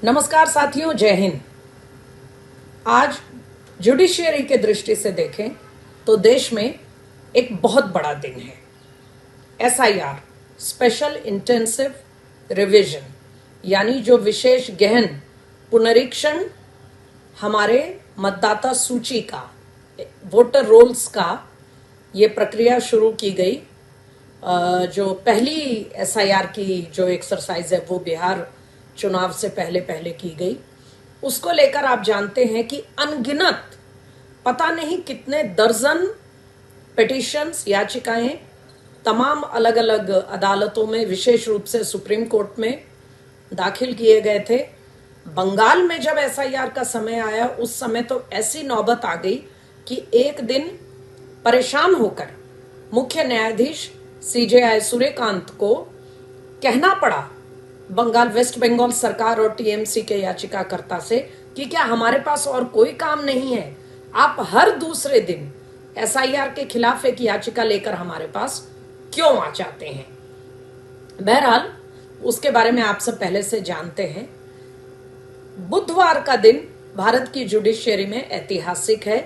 नमस्कार साथियों, जय हिंद। आज जुडिशियरी के दृष्टि से देखें तो देश में एक बहुत बड़ा दिन है। एसआईआर, स्पेशल इंटेंसिव रिवीजन, यानी जो विशेष गहन पुनरीक्षण हमारे मतदाता सूची का, वोटर रोल्स का, ये प्रक्रिया शुरू की गई। जो पहली एसआईआर की जो एक्सरसाइज है वो बिहार चुनाव से पहले पहले की गई। उसको लेकर आप जानते हैं कि अनगिनत, पता नहीं कितने दर्जन पिटीशंस, याचिकाएं तमाम अलग अलग अदालतों में, विशेष रूप से सुप्रीम कोर्ट में दाखिल किए गए थे। बंगाल में जब एसआईआर का समय आया, उस समय तो ऐसी नौबत आ गई कि एक दिन परेशान होकर मुख्य न्यायाधीश सीजेआई सूर्यकांत को कहना पड़ा बंगाल, वेस्ट बंगाल सरकार और टीएमसी के याचिकाकर्ता से कि क्या हमारे पास और कोई काम नहीं है? आप हर दूसरे दिन एसआईआर के खिलाफ एक याचिका लेकर हमारे पास क्यों आ जाते हैं? बहरहाल, उसके बारे में आप सब पहले से जानते हैं। बुधवार का दिन भारत की जुडिशियरी में ऐतिहासिक है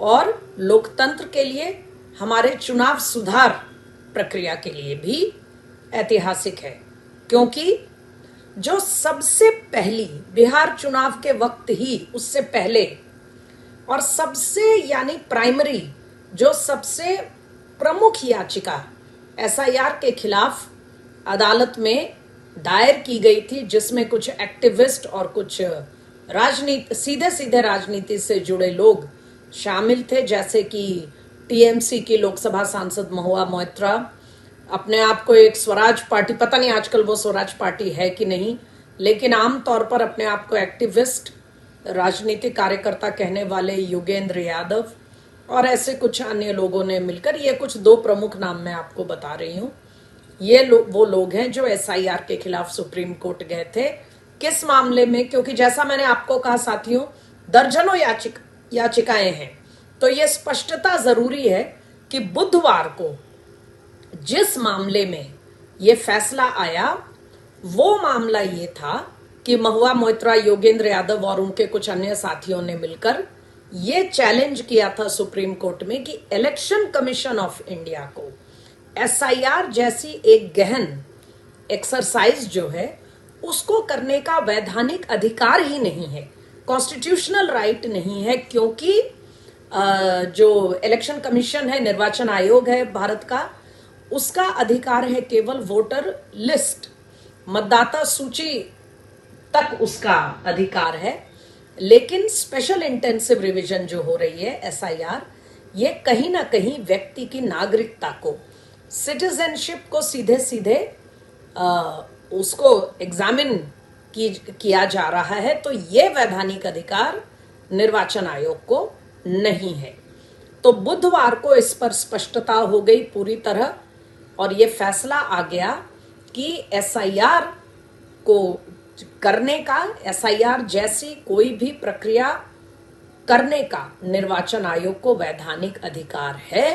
और लोकतंत्र के लिए, हमारे चुनाव सुधार प्रक्रिया के लिए भी ऐतिहासिक है, क्योंकि जो सबसे पहली बिहार चुनाव के वक्त ही, उससे पहले और सबसे यानी प्राइमरी, जो सबसे प्रमुख याचिका एसआईआर के खिलाफ अदालत में दायर की गई थी, जिसमें कुछ एक्टिविस्ट और कुछ सीधे सीधे राजनीति से जुड़े लोग शामिल थे, जैसे कि टीएमसी की लोकसभा सांसद महुआ मोइत्रा, अपने आप को एक स्वराज पार्टी, पता नहीं आजकल वो स्वराज पार्टी है कि नहीं, लेकिन आमतौर पर अपने आप को एक्टिविस्ट, राजनीतिक कार्यकर्ता कहने वाले योगेंद्र यादव और ऐसे कुछ अन्य लोगों ने मिलकर, ये कुछ दो प्रमुख नाम मैं आपको बता रही हूँ। ये वो लोग हैं जो एसआईआर के खिलाफ सुप्रीम कोर्ट गए थे। किस मामले में? क्योंकि जैसा मैंने आपको कहा साथियों, दर्जनों याचिकाएं हैं, तो ये स्पष्टता जरूरी है कि बुधवार को जिस मामले में ये फैसला आया, वो मामला ये था कि महुआ मोइत्रा, योगेंद्र यादव और उनके कुछ अन्य साथियों ने मिलकर ये चैलेंज किया था सुप्रीम कोर्ट में कि इलेक्शन कमीशन ऑफ इंडिया को एसआईआर जैसी एक गहन एक्सरसाइज जो है उसको करने का वैधानिक अधिकार ही नहीं है, कॉन्स्टिट्यूशनल राइट नहीं है, क्योंकि जो इलेक्शन कमीशन है, निर्वाचन आयोग है भारत का, उसका अधिकार है केवल वोटर लिस्ट, मतदाता सूची तक उसका अधिकार है। लेकिन स्पेशल इंटेंसिव रिवीजन जो हो रही है एसआईआर, ये कहीं ना कहीं व्यक्ति की नागरिकता को, सिटीजनशिप को सीधे सीधे उसको एग्जामिन किया जा रहा है, तो ये वैधानिक अधिकार निर्वाचन आयोग को नहीं है। तो बुधवार को इस पर स्पष्टता हो गई पूरी तरह और ये फैसला आ गया कि एसआईआर को करने का, एसआईआर जैसी कोई भी प्रक्रिया करने का निर्वाचन आयोग को वैधानिक अधिकार है।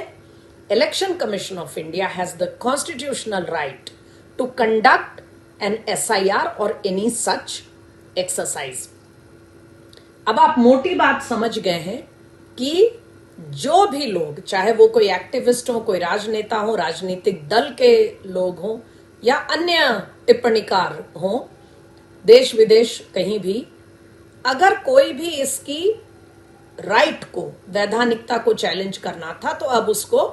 Election commission of India has the constitutional right to conduct an SIR or any such exercise. अब आप मोटी बात समझ गए हैं कि जो भी लोग, चाहे वो कोई एक्टिविस्ट हो, कोई राजनेता हो, राजनीतिक दल के लोग हों या अन्य टिप्पणीकार हों, देश विदेश कहीं भी, अगर कोई भी इसकी राइट को, वैधानिकता को चैलेंज करना था, तो अब उसको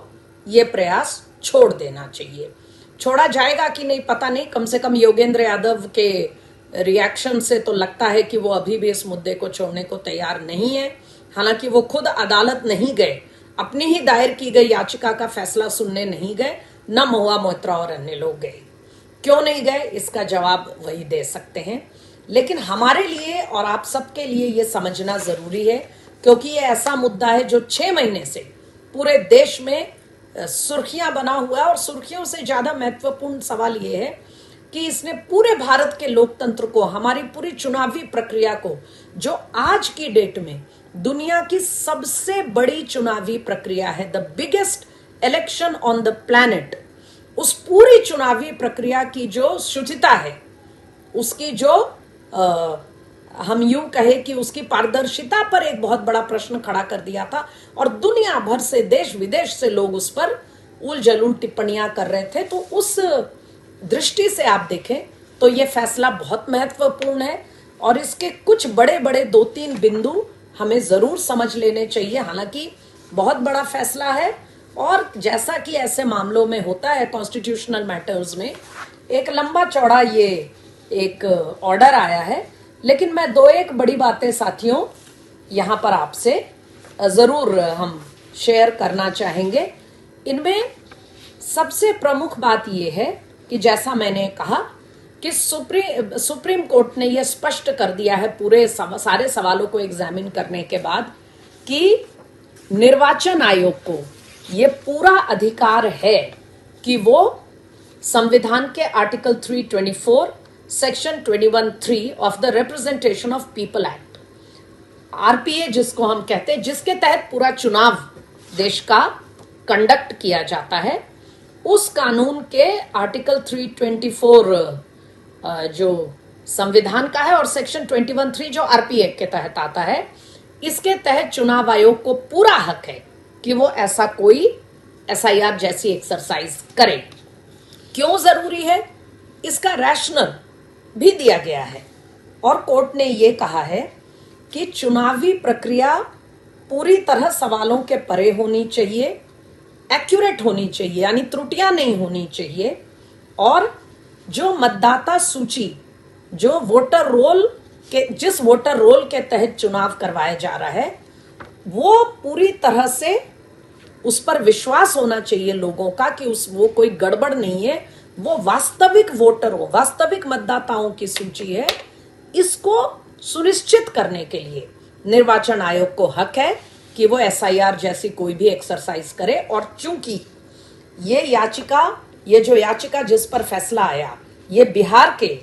ये प्रयास छोड़ देना चाहिए। छोड़ा जाएगा कि नहीं पता नहीं, कम से कम योगेंद्र यादव के रिएक्शन से तो लगता है कि वो अभी भी इस मुद्दे को छोड़ने को तैयार नहीं है। हालांकि वो खुद अदालत नहीं गए, अपनी ही दायर की गई याचिका का फैसला सुनने नहीं गए, न महुआ मोइत्रा और अन्य लोग गए। क्यों नहीं गए, इसका जवाब वही दे सकते हैं। लेकिन हमारे लिए और आप सबके लिए ये समझना जरूरी है, क्योंकि ये ऐसा मुद्दा है जो 6 महीने से पूरे देश में सुर्खियां बना हुआ है। और सुर्खियों से ज्यादा महत्वपूर्ण सवाल ये है कि इसने पूरे भारत के लोकतंत्र को, हमारी पूरी चुनावी प्रक्रिया को, जो आज की डेट में दुनिया की सबसे बड़ी चुनावी प्रक्रिया है, the biggest election on the planet, उस पूरी चुनावी प्रक्रिया की जो शुचिता है, उसकी जो हम यूं कहे कि उसकी पारदर्शिता पर एक बहुत बड़ा प्रश्न खड़ा कर दिया था और दुनिया भर से, देश विदेश से लोग उस पर उल जलूल टिप्पणियां कर रहे थे। तो उस दृष्टि से आप देखें तो ये फैसला बहुत महत्वपूर्ण है और इसके कुछ बड़े बड़े 2-3 बिंदु हमें जरूर समझ लेने चाहिए। हालांकि बहुत बड़ा फैसला है और जैसा कि ऐसे मामलों में होता है कॉन्स्टिट्यूशनल मैटर्स में, एक लंबा चौड़ा ये एक ऑर्डर आया है। लेकिन मैं 2-1 बड़ी बातें साथियों यहां पर आपसे जरूर हम शेयर करना चाहेंगे। इनमें सबसे प्रमुख बात यह है कि जैसा मैंने कहा कि सुप्रीम कोर्ट ने यह स्पष्ट कर दिया है पूरे सारे सवालों को एग्जामिन करने के बाद कि निर्वाचन आयोग को यह पूरा अधिकार है कि वो संविधान के article 324 section 21(3) of the representation of people act, RPA जिसको हम कहते हैं, जिसके तहत पूरा चुनाव देश का कंडक्ट किया जाता है, उस कानून के आर्टिकल 324 जो संविधान का है और सेक्शन 21(3) जो आरपीए के तहत आता है, इसके तहत चुनाव आयोग को पूरा हक है कि वो ऐसा कोई एसआईआर जैसी एक्सरसाइज करे। क्यों जरूरी है, इसका रैशनल भी दिया गया है और कोर्ट ने ये कहा है कि चुनावी प्रक्रिया पूरी तरह सवालों के परे होनी चाहिए, एक्यूरेट होनी चाहिए, यानी त्रुटियां नहीं होनी चाहिए, और जो मतदाता सूची, जो वोटर रोल के, जिस वोटर रोल के तहत चुनाव करवाया जा रहा है, वो पूरी तरह से उस पर विश्वास होना चाहिए लोगों का कि वो कोई गड़बड़ नहीं है, वो वास्तविक वोटर हो, वास्तविक मतदाताओं की सूची है। इसको सुनिश्चित करने के लिए निर्वाचन आयोग को हक है कि वो एसआईआर जैसी कोई भी एक्सरसाइज करे। और चूंकि ये जो याचिका जिस पर फैसला आया, ये बिहार के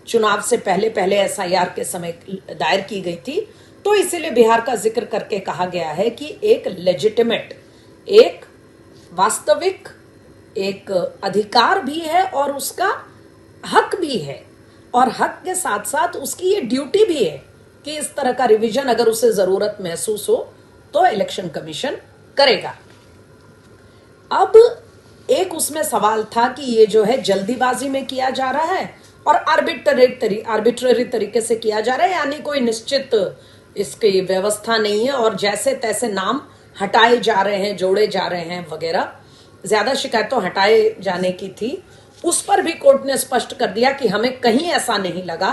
चुनाव से पहले एसआईआर के समय दायर की गई थी, तो इसीलिए बिहार का जिक्र करके कहा गया है कि एक लेजिटिमेट, एक वास्तविक एक अधिकार भी है और उसका हक भी है, और हक के साथ साथ उसकी ये ड्यूटी भी है कि इस तरह का रिवीजन अगर उसे जरूरत महसूस हो तो इलेक्शन कमीशन करेगा। अब एक उसमें सवाल था कि ये जो है जल्दीबाजी में किया जा रहा है और आर्बिट्ररी तरीके से किया जा रहा है, यानी कोई निश्चित इसकी व्यवस्था नहीं है और जैसे तैसे नाम हटाए जा रहे हैं, जोड़े जा रहे हैं वगैरह। ज्यादा शिकायतों हटाए जाने की थी, उस पर भी कोर्ट ने स्पष्ट कर दिया कि हमें कहीं ऐसा नहीं लगा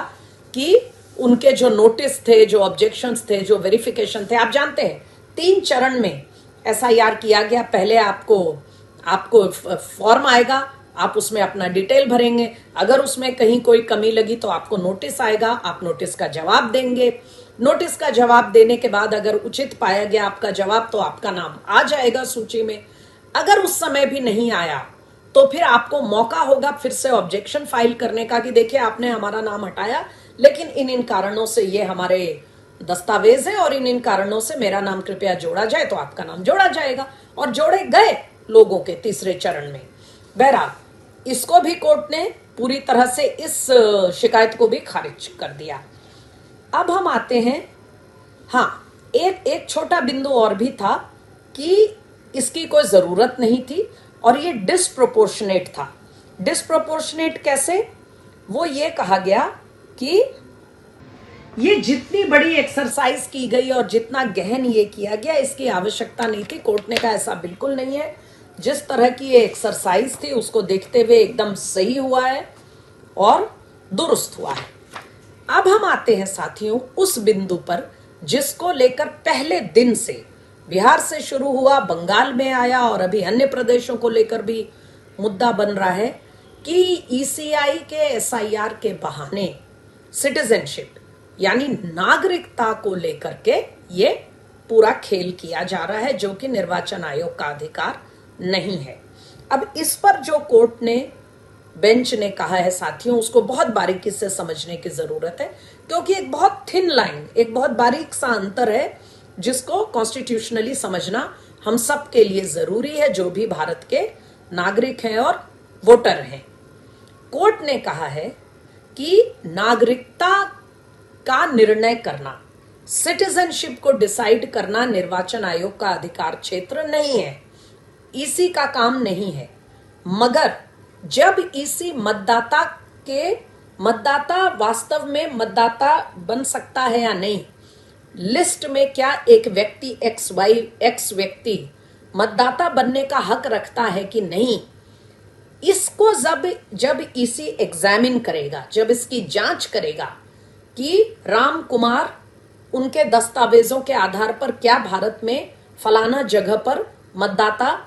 कि उनके जो नोटिस थे, जो ऑब्जेक्शंस थे, जो वेरिफिकेशन थे, आप जानते हैं 3 चरण में एसआईआर किया गया। पहले आपको फॉर्म आएगा, आप उसमें अपना डिटेल भरेंगे, अगर उसमें कहीं कोई कमी लगी तो आपको नोटिस आएगा, आप नोटिस का जवाब देंगे। नोटिस का जवाब देने के बाद अगर उचित पाया गया आपका जवाब तो आपका नाम आ जाएगा सूची में। अगर उस समय भी नहीं आया तो फिर आपको मौका होगा फिर से ऑब्जेक्शन फाइल करने का कि देखिए आपने हमारा नाम हटाया, लेकिन इन कारणों से ये हमारे दस्तावेज है और इन कारणों से मेरा नाम कृपया जोड़ा जाए, तो आपका नाम जोड़ा जाएगा। और जोड़े गए लोगों के तीसरे चरण में। बहरहाल इसको भी कोर्ट ने पूरी तरह से इस शिकायत को भी खारिज कर दिया। अब हम आते हैं, हाँ, एक छोटा बिंदु और भी था कि इसकी कोई जरूरत नहीं थी और ये डिस्प्रोपोर्शनेट था। डिस्प्रोपोर्शनेट कैसे? वो ये कहा गया कि ये जितनी बड़ी एक्सरसाइज की गई और जितना गहन ये किया गया, इसकी आवश्यकता नहीं थी। कोर्ट ने कहा ऐसा बिल्कुल नहीं है, जिस तरह की ये एक्सरसाइज थी उसको देखते हुए एकदम सही हुआ है और दुरुस्त हुआ है। अब हम आते हैं साथियों उस बिंदु पर जिसको लेकर पहले दिन से बिहार से शुरू हुआ, बंगाल में आया और अभी अन्य प्रदेशों को लेकर भी मुद्दा बन रहा है कि ईसीआई के एसआईआर के बहाने सिटीजनशिप यानी नागरिकता को लेकर के ये पूरा खेल किया जा रहा है, जो कि निर्वाचन आयोग का अधिकार नहीं है। अब इस पर जो कोर्ट ने, बेंच ने कहा है साथियों, उसको बहुत बारीकी से समझने की जरूरत है, क्योंकि एक बहुत थिन लाइन, एक बहुत बारीक सा अंतर है जिसको कॉन्स्टिट्यूशनली समझना हम सब के लिए जरूरी है, जो भी भारत के नागरिक हैं और वोटर हैं। कोर्ट ने कहा है कि नागरिकता का निर्णय करना, सिटीजनशिप को डिसाइड करना निर्वाचन आयोग का अधिकार क्षेत्र नहीं है, ईसी का काम नहीं है। मगर जब ईसी मतदाता वास्तव में मतदाता बन सकता है या नहीं, लिस्ट में क्या एक व्यक्ति एक्स व्यक्ति मतदाता बनने का हक रखता है कि नहीं, इसको जब ईसी एग्जामिन करेगा, जब इसकी जांच करेगा कि राम कुमार उनके दस्तावेजों के आधार पर क्या भारत में फलाना जगह पर मतदाता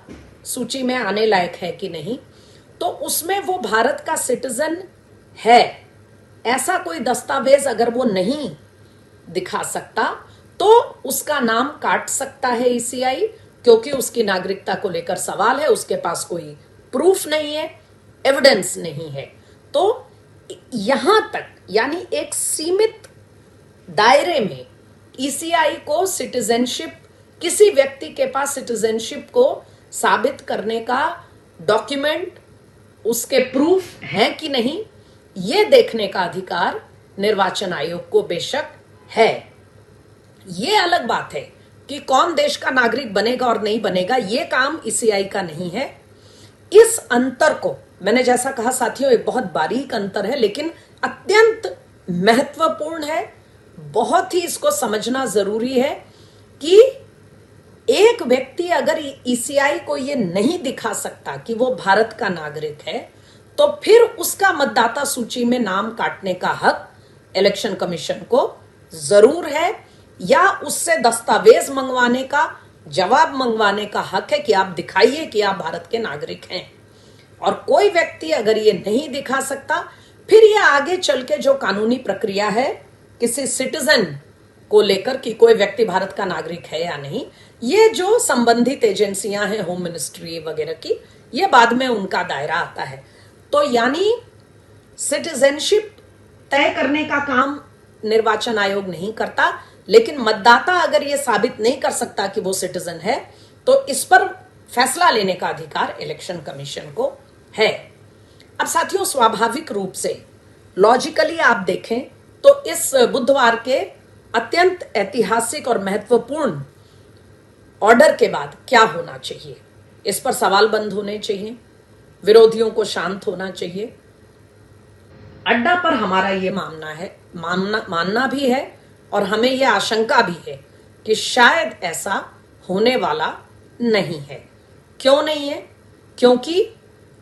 सूची में आने लायक है कि नहीं, तो उसमें वो भारत का सिटीजन है ऐसा कोई दस्तावेज अगर वो नहीं दिखा सकता तो उसका नाम काट सकता है ईसीआई, क्योंकि उसकी नागरिकता को लेकर सवाल है, उसके पास कोई प्रूफ नहीं है, एविडेंस नहीं है। तो यहां तक यानी एक सीमित दायरे में ईसीआई को सिटीजनशिप, किसी व्यक्ति के पास सिटीजनशिप को साबित करने का डॉक्यूमेंट, उसके प्रूफ है कि नहीं, ये देखने का अधिकार निर्वाचन आयोग को बेशक है। ये अलग बात है कि कौन देश का नागरिक बनेगा और नहीं बनेगा, ये काम ईसीआई का नहीं है। इस अंतर को मैंने जैसा कहा साथियों, एक बहुत बारीक अंतर है लेकिन अत्यंत महत्वपूर्ण है। बहुत ही इसको समझना जरूरी है कि एक व्यक्ति अगर ईसीआई को ये नहीं दिखा सकता कि वो भारत का नागरिक है, तो फिर उसका मतदाता सूची में नाम काटने का हक इलेक्शन कमीशन को जरूर है, या उससे दस्तावेज मंगवाने का, जवाब मंगवाने का हक है कि आप दिखाइए कि आप भारत के नागरिक हैं। और कोई व्यक्ति अगर ये नहीं दिखा सकता, फिर ये आगे चल के जो कानूनी प्रक्रिया है किसी सिटीजन को लेकर कि कोई व्यक्ति भारत का नागरिक है या नहीं, ये जो संबंधित एजेंसियां हैं, होम मिनिस्ट्री वगैरह की, ये बाद में उनका दायरा आता है। तो यानी सिटीजनशिप तय करने का काम निर्वाचन आयोग नहीं करता, लेकिन मतदाता अगर ये साबित नहीं कर सकता कि वो सिटीजन है, तो इस पर फैसला लेने का अधिकार इलेक्शन कमीशन को है। अब साथियों, स्वाभाविक रूप से लॉजिकली आप देखें तो इस बुधवार के अत्यंत ऐतिहासिक और महत्वपूर्ण ऑर्डर के बाद क्या होना चाहिए, इस पर सवाल बंद होने चाहिए, विरोधियों को शांत होना चाहिए। अड्डा पर हमारा ये मानना भी है और हमें यह आशंका भी है कि शायद ऐसा होने वाला नहीं है। क्यों नहीं है? क्योंकि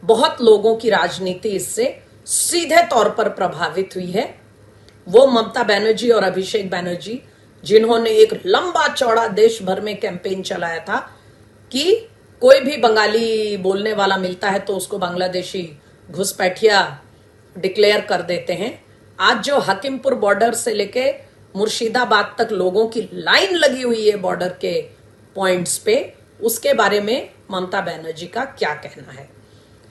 बहुत लोगों की राजनीति इससे सीधे तौर पर प्रभावित हुई है। वो ममता बनर्जी और अभिषेक बनर्जी जिन्होंने एक लंबा चौड़ा देश भर में कैंपेन चलाया था कि कोई भी बंगाली बोलने वाला मिलता है तो उसको बांग्लादेशी घुसपैठिया डिक्लेयर कर देते हैं। आज जो हकीमपुर बॉर्डर से लेके मुर्शिदाबाद तक लोगों की लाइन लगी हुई है बॉर्डर के पॉइंट्स पे, उसके बारे में ममता बनर्जी का क्या कहना है?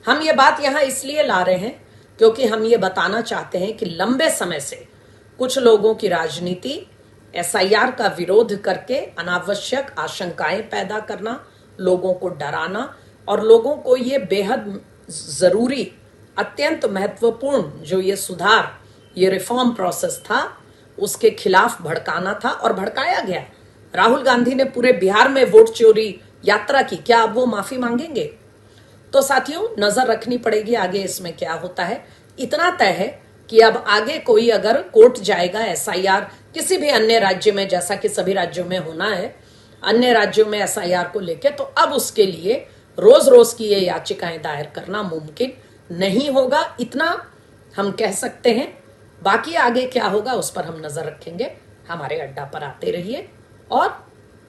हम ये बात यहां इसलिए ला रहे हैं क्योंकि हम ये बताना चाहते हैं कि लंबे समय से कुछ लोगों की राजनीति एसआईआर का विरोध करके अनावश्यक आशंकाएं पैदा करना, लोगों को डराना और लोगों को ये बेहद जरूरी, अत्यंत महत्वपूर्ण जो ये सुधार, ये रिफॉर्म प्रोसेस था, उसके खिलाफ भड़काना था और भड़काया गया। राहुल गांधी ने पूरे बिहार में वोट चोरी यात्रा की, क्या अब वो माफी मांगेंगे? तो साथियों, नजर रखनी पड़ेगी आगे इसमें क्या होता है। इतना तय है कि अब आगे कोई अगर कोर्ट जाएगा एसआईआर किसी भी अन्य राज्य में, जैसा कि सभी राज्यों में होना है, अन्य राज्यों में एसआईआर को लेके, तो अब उसके लिए रोज रोज की ये याचिकाएं दायर करना मुमकिन नहीं होगा, इतना हम कह सकते हैं। बाकी आगे क्या होगा उस पर हम नजर रखेंगे। हमारे अड्डा पर आते रहिए और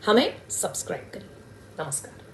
हमें सब्सक्राइब करिए। नमस्कार।